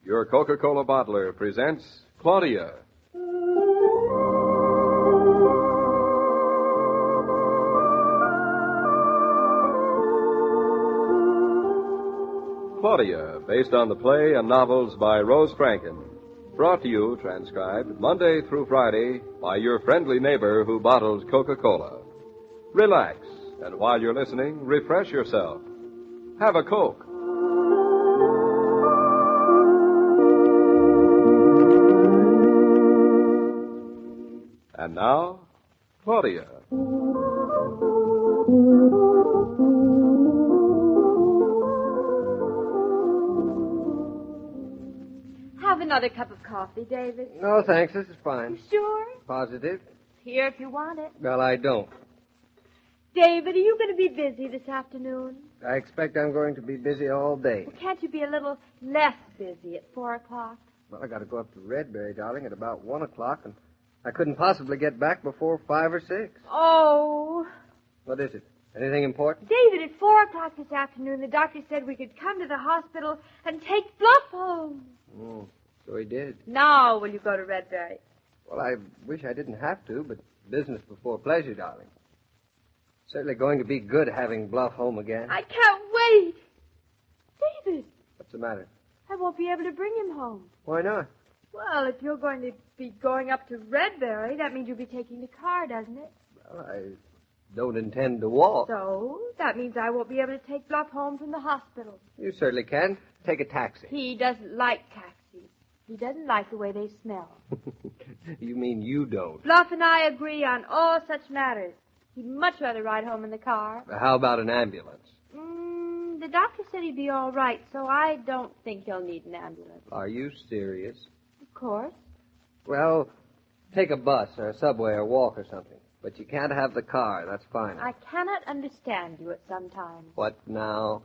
Your Coca-Cola bottler presents Claudia. Claudia, based on the play and novels by Rose Franken. Brought to you, transcribed, Monday through Friday by your friendly neighbor who bottles Coca-Cola. Relax, and while you're listening, refresh yourself. Have a Coke. And now, Claudia. Have another cup of coffee, David. No, thanks. This is fine. You sure? Positive? Here if you want it. Well, I don't. David, are you going to be busy this afternoon? I expect I'm going to be busy all day. Well, can't you be a little less busy at 4 o'clock? Well, I got to go up to Redbury, darling, at about 1 o'clock, and I couldn't possibly get back before 5 or 6. Oh. What is it? Anything important? David, at 4 o'clock this afternoon, the doctor said we could come to the hospital and take Bluff home. Oh, so he did. Now will you go to Redbury? Well, I wish I didn't have to, but business before pleasure, darling. Certainly going to be good having Bluff home again. I can't wait. David. What's the matter? I won't be able to bring him home. Why not? Well, if you're going to be going up to Redbury, that means you'll be taking the car, doesn't it? Well, I don't intend to walk. So, that means I won't be able to take Bluff home from the hospital. You certainly can. Take a taxi. He doesn't like taxis. He doesn't like the way they smell. You mean you don't? Bluff and I agree on all such matters. He'd much rather ride home in the car. How about an ambulance? The doctor said he'd be all right, so I don't think he'll need an ambulance. Are you serious? Of course. Well, take a bus or a subway or walk or something. But you can't have the car. That's fine. I cannot understand you at some times. What now?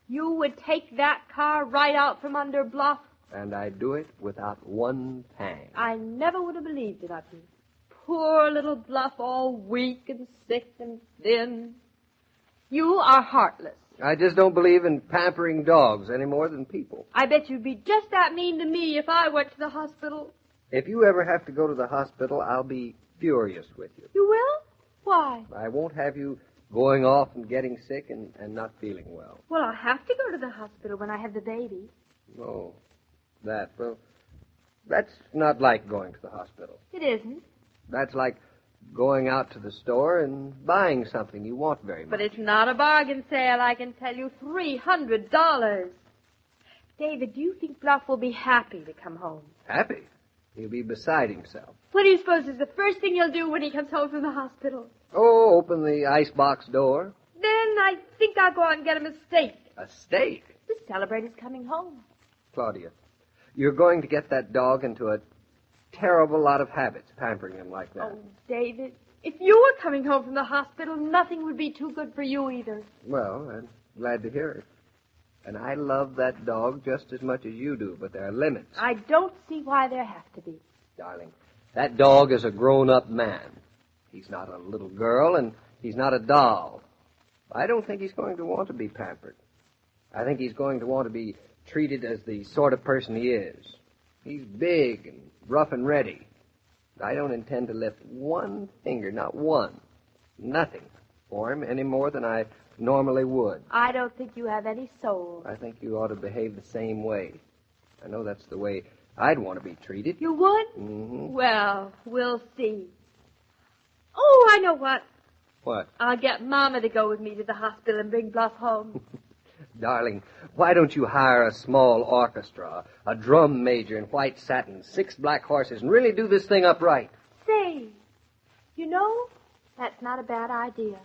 You would take that car right out from under Bluff? And I'd do it without one pang. I never would have believed it of you. Poor little Bluff, all weak and sick and thin. You are heartless. I just don't believe in pampering dogs any more than people. I bet you'd be just that mean to me if I went to the hospital. If you ever have to go to the hospital, I'll be furious with you. You will? Why? I won't have you going off and getting sick and not feeling well. Well, I'll have to go to the hospital when I have the baby. Oh, that. Well, that's not like going to the hospital. It isn't. That's like going out to the store and buying something you want very much. But it's not a bargain sale, I can tell you. $300. David, do you think Bluff will be happy to come home? Happy? He'll be beside himself. What do you suppose is the first thing he'll do when he comes home from the hospital? Oh, open the icebox door. Then I think I'll go out and get him a steak. A steak? To celebrate his coming home. Claudia, you're going to get that dog into a terrible lot of habits, pampering him like that. Oh, David, if you were coming home from the hospital, nothing would be too good for you either. Well, I'm glad to hear it. And I love that dog just as much as you do, but there are limits. I don't see why there have to be. Darling, that dog is a grown-up man. He's not a little girl, and he's not a doll. I don't think he's going to want to be pampered. I think he's going to want to be treated as the sort of person he is. He's big and rough and ready. I don't intend to lift one finger, not one, nothing, for him any more than I normally would. I don't think you have any soul. I think you ought to behave the same way. I know that's the way I'd want to be treated. You would? Mm-hmm. Well, we'll see. Oh, I know what. What? I'll get Mama to go with me to the hospital and bring Bluff home. Darling, why don't you hire a small orchestra, a drum major in white satin, 6 black horses, and really do this thing up right? Say, you know, that's not a bad idea.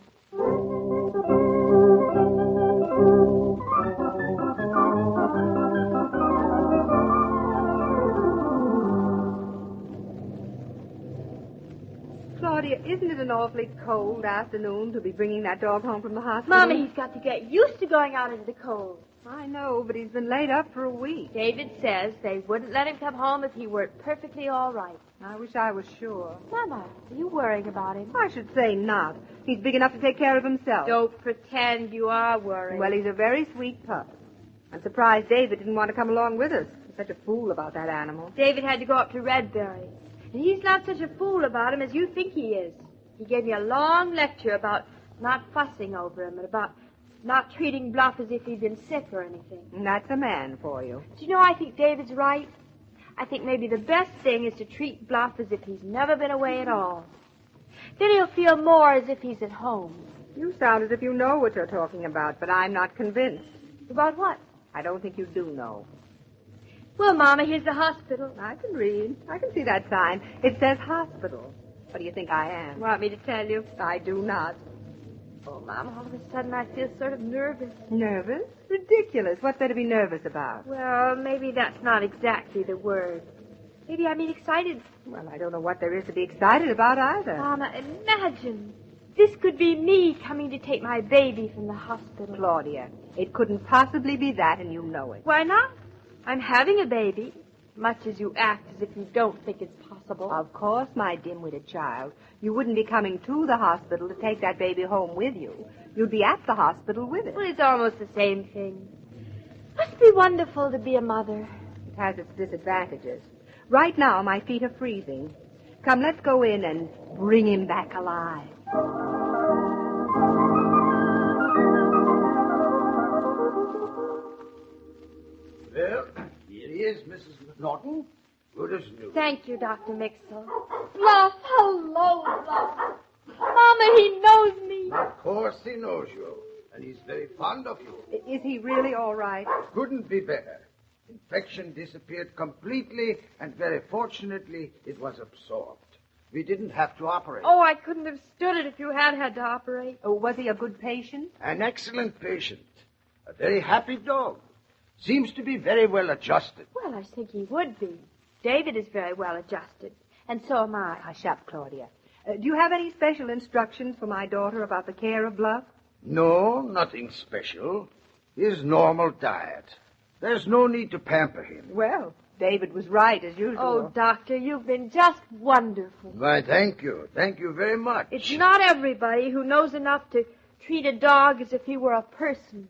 Claudia, isn't it an awfully cold afternoon to be bringing that dog home from the hospital? Mama, he's got to get used to going out into the cold. I know, but he's been laid up for a week. David says they wouldn't let him come home if he weren't perfectly all right. I wish I was sure. Mama, are you worrying about him? I should say not. He's big enough to take care of himself. Don't pretend you are worried. Well, he's a very sweet pup. I'm surprised David didn't want to come along with us. He's such a fool about that animal. David had to go up to Redbury. And he's not such a fool about him as you think he is. He gave me a long lecture about not fussing over him and about not treating Bluff as if he'd been sick or anything. And that's a man for you. Do you know, I think David's right. I think maybe the best thing is to treat Bluff as if he's never been away at all. Then he'll feel more as if he's at home. You sound as if you know what you're talking about, but I'm not convinced. About what? I don't think you do know. Well, Mama, here's the hospital. I can read. I can see that sign. It says hospital. What do you think I am? Want me to tell you? I do not. Oh, Mama, all of a sudden I feel sort of nervous. Nervous? Ridiculous. What's there to be nervous about? Well, maybe that's not exactly the word. Maybe I mean excited. Well, I don't know what there is to be excited about either. Mama, imagine. This could be me coming to take my baby from the hospital. Claudia, it couldn't possibly be that, and you know it. Why not? I'm having a baby, much as you act as if you don't think it's possible. Of course, my dim-witted child. You wouldn't be coming to the hospital to take that baby home with you. You'd be at the hospital with it. Well, it's almost the same thing. Must be wonderful to be a mother. It has its disadvantages. Right now, my feet are freezing. Come, let's go in and bring him back alive. Well, here he is, Mrs. Naughton. Good as new. Thank you, Dr. Mixel. Bluff, hello, Bluff. Mama, he knows me. Of course he knows you, and he's very fond of you. Is he really all right? Couldn't be better. Infection disappeared completely, and very fortunately, it was absorbed. We didn't have to operate. Oh, I couldn't have stood it if you had had to operate. Oh, was he a good patient? An excellent patient. A very happy dog. Seems to be very well adjusted. Well, I think he would be. David is very well adjusted, and so am I. Hush up, Claudia. Do you have any special instructions for my daughter about the care of Bluff? No, nothing special. His normal diet. There's no need to pamper him. Well, David was right, as usual. Oh, Doctor, you've been just wonderful. Why, thank you. Thank you very much. It's not everybody who knows enough to treat a dog as if he were a person.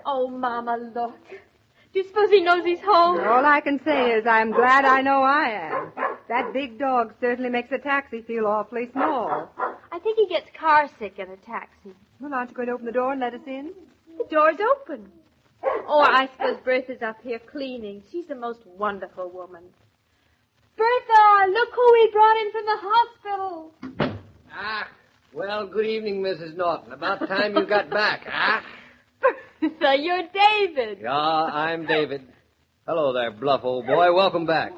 Oh, Mama, look. Do you suppose he knows he's home? All I can say is I'm glad I know I am. That big dog certainly makes a taxi feel awfully small. I think he gets car sick in a taxi. Well, aren't you going to open the door and let us in? The door's open. Oh, I suppose Bertha's up here cleaning. She's the most wonderful woman. Bertha, look who we brought in from the hospital. Ah, well, good evening, Mrs. Naughton. About time you got back, ah? Bertha, you're David. Yeah, I'm David. Hello there, Bluff, old boy. Welcome back.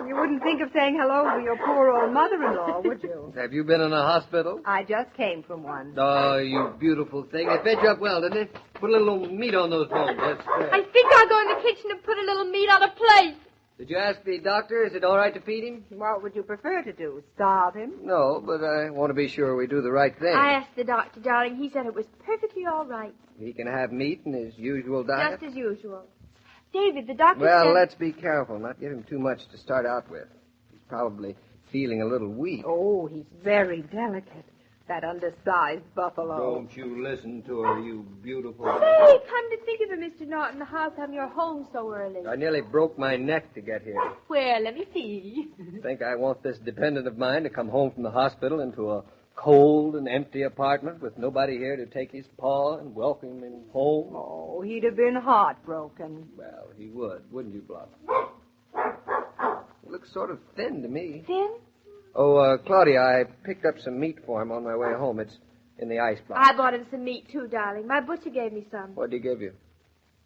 You wouldn't think of saying hello to your poor old mother-in-law, would you? Have you been in a hospital? I just came from one. Oh, you beautiful thing. They fed you up well, didn't they? Put a little meat on those bones. That's great. I think I'll go in the kitchen and put a little meat on a plate. Did you ask the doctor? Is it all right to feed him? What would you prefer to do? Starve him? No, but I want to be sure we do the right thing. I asked the doctor, darling. He said it was perfectly all right. He can have meat in his usual diet? Just as usual. David, the doctor Well, said... let's be careful. Not give him too much to start out with. He's probably feeling a little weak. Oh, he's very delicate. That undersized buffalo. Don't you listen to her, you beautiful... Hey, come to think of it, Mr. Naughton, how come you're home so early? I nearly broke my neck to get here. Well, let me see. Think I want this dependent of mine to come home from the hospital into a cold and empty apartment with nobody here to take his paw and welcome him home? Oh, he'd have been heartbroken. Well, he would, wouldn't you, Bluff? He looks sort of thin to me. Thin? Oh, Claudia, I picked up some meat for him on my way home. It's in the icebox. I bought him some meat, too, darling. My butcher gave me some. What'd he give you?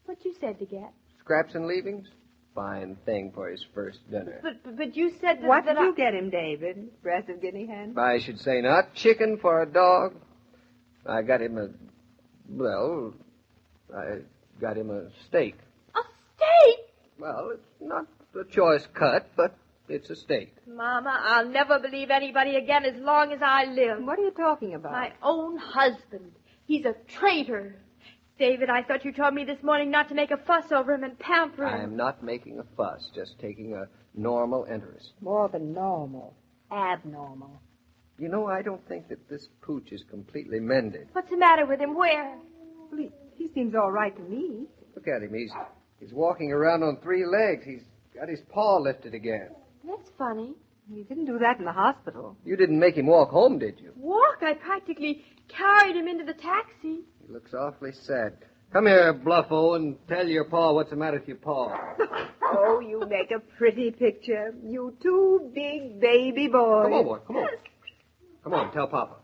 What you said to get. Scraps and leavings? Fine thing for his first dinner. But you said that... What that did you get him, David? Breast of guinea hen? I should say not. Chicken for a dog. I got him a steak. A steak? Well, it's not a choice cut, but it's a steak. Mama, I'll never believe anybody again as long as I live. What are you talking about? My own husband. He's a traitor. David, I thought you told me this morning not to make a fuss over him and pamper him. I'm not making a fuss, just taking a normal interest. More than normal. Abnormal. You know, I don't think that this pooch is completely mended. What's the matter with him? Where? Well, he seems all right to me. Look at him. He's walking around on 3 legs. He's got his paw lifted again. That's funny. He didn't do that in the hospital. You didn't make him walk home, did you? Walk? I practically carried him into the taxi. He looks awfully sad. Come here, Bluffo, and tell your pa what's the matter with your paw. Oh, you make a pretty picture. You 2 big baby boys. Come on, boy. Come on. Come on, tell Papa.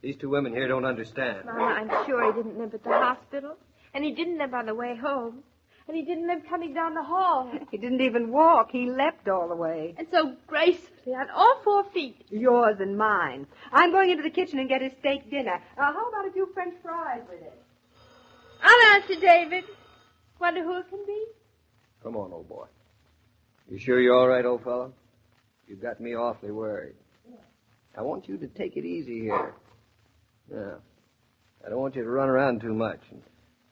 These 2 women here don't understand. Mama, I'm sure he didn't limp at the hospital. And he didn't limp on the way home. And he didn't limp coming down the hall. He didn't even walk. He leapt all the way. And so gracefully on all 4 feet. Yours and mine. I'm going into the kitchen and get his steak dinner. How about a few French fries with it? I'll answer, David. Wonder who it can be? Come on, old boy. You sure you're all right, old fellow? You've got me awfully worried. I want you to take it easy here. Yeah. I don't want you to run around too much. And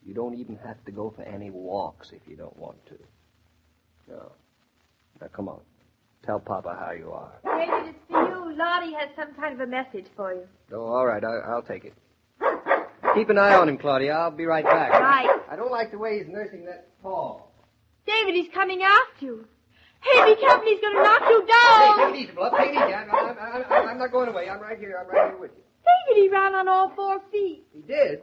you don't even have to go for any walks if you don't want to. No. Now, come on. Tell Papa how you are. David, it's for you. Lottie has some kind of a message for you. Oh, all right. I'll take it. Keep an eye on him, Claudia. I'll be right back. Right. I don't like the way he's nursing that paw. David, he's coming after you. Hey, be careful. He's going to knock you Hey, down. take it easy, Bluff. Take it easy. I'm not going away. I'm right here. I'm right here with you. David, he ran on all 4 feet. He did?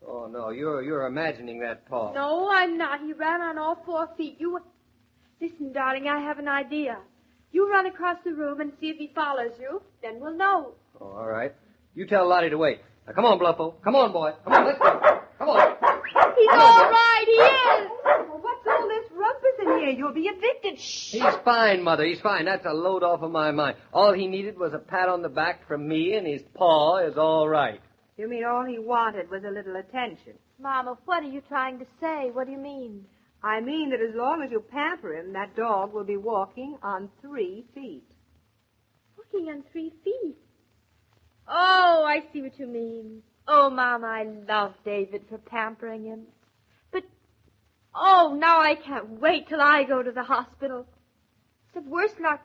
Oh, no. You're imagining that paw. No, I'm not. He ran on all 4 feet. Listen, darling, I have an idea. You run across the room and see if he follows you. Then we'll know. Oh, all right. You tell Lottie to wait. Now, come on, Bluffo. Come on, boy. Come on, let's go. Come on. He's all right. He is. Well, what's all this rumpus in here? You'll be evicted. Shh. He's fine, Mother. He's fine. That's a load off of my mind. All he needed was a pat on the back from me, and his paw is all right. You mean all he wanted was a little attention? Mama, what are you trying to say? What do you mean? I mean that as long as you pamper him, that dog will be walking on 3 feet. Walking on 3 feet? Oh, I see what you mean. Oh, Mama, I love David for pampering him. But, now I can't wait till I go to the hospital. It's the worst luck.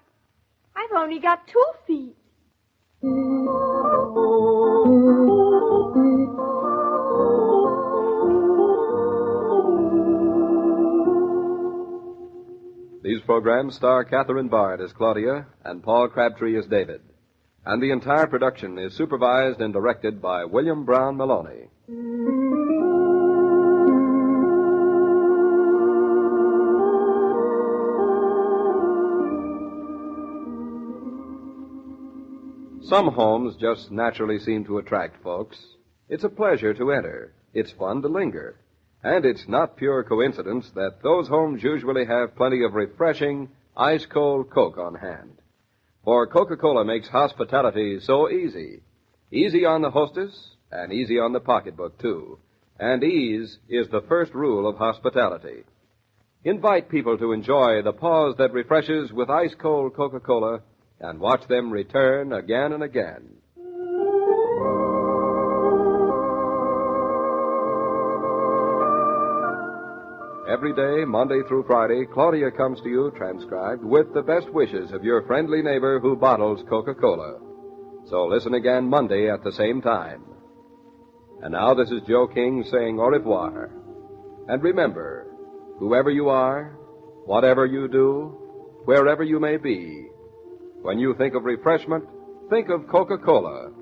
I've only got 2 feet. These programs star Catherine Bard as Claudia and Paul Crabtree as David. And the entire production is supervised and directed by William Brown Meloney. Some homes just naturally seem to attract folks. It's a pleasure to enter. It's fun to linger. And it's not pure coincidence that those homes usually have plenty of refreshing, ice-cold Coke on hand. For Coca-Cola makes hospitality so easy. Easy on the hostess and easy on the pocketbook, too. And ease is the first rule of hospitality. Invite people to enjoy the pause that refreshes with ice-cold Coca-Cola and watch them return again and again. Every day, Monday through Friday, Claudia comes to you, transcribed, with the best wishes of your friendly neighbor who bottles Coca-Cola. So listen again Monday at the same time. And now this is Joe King saying au revoir. And remember, whoever you are, whatever you do, wherever you may be, when you think of refreshment, think of Coca-Cola.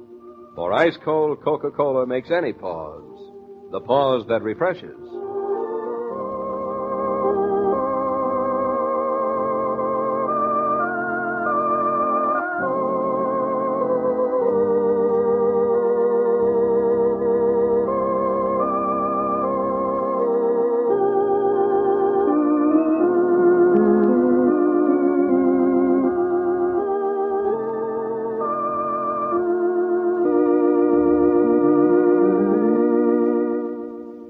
For ice-cold Coca-Cola makes any pause the pause that refreshes.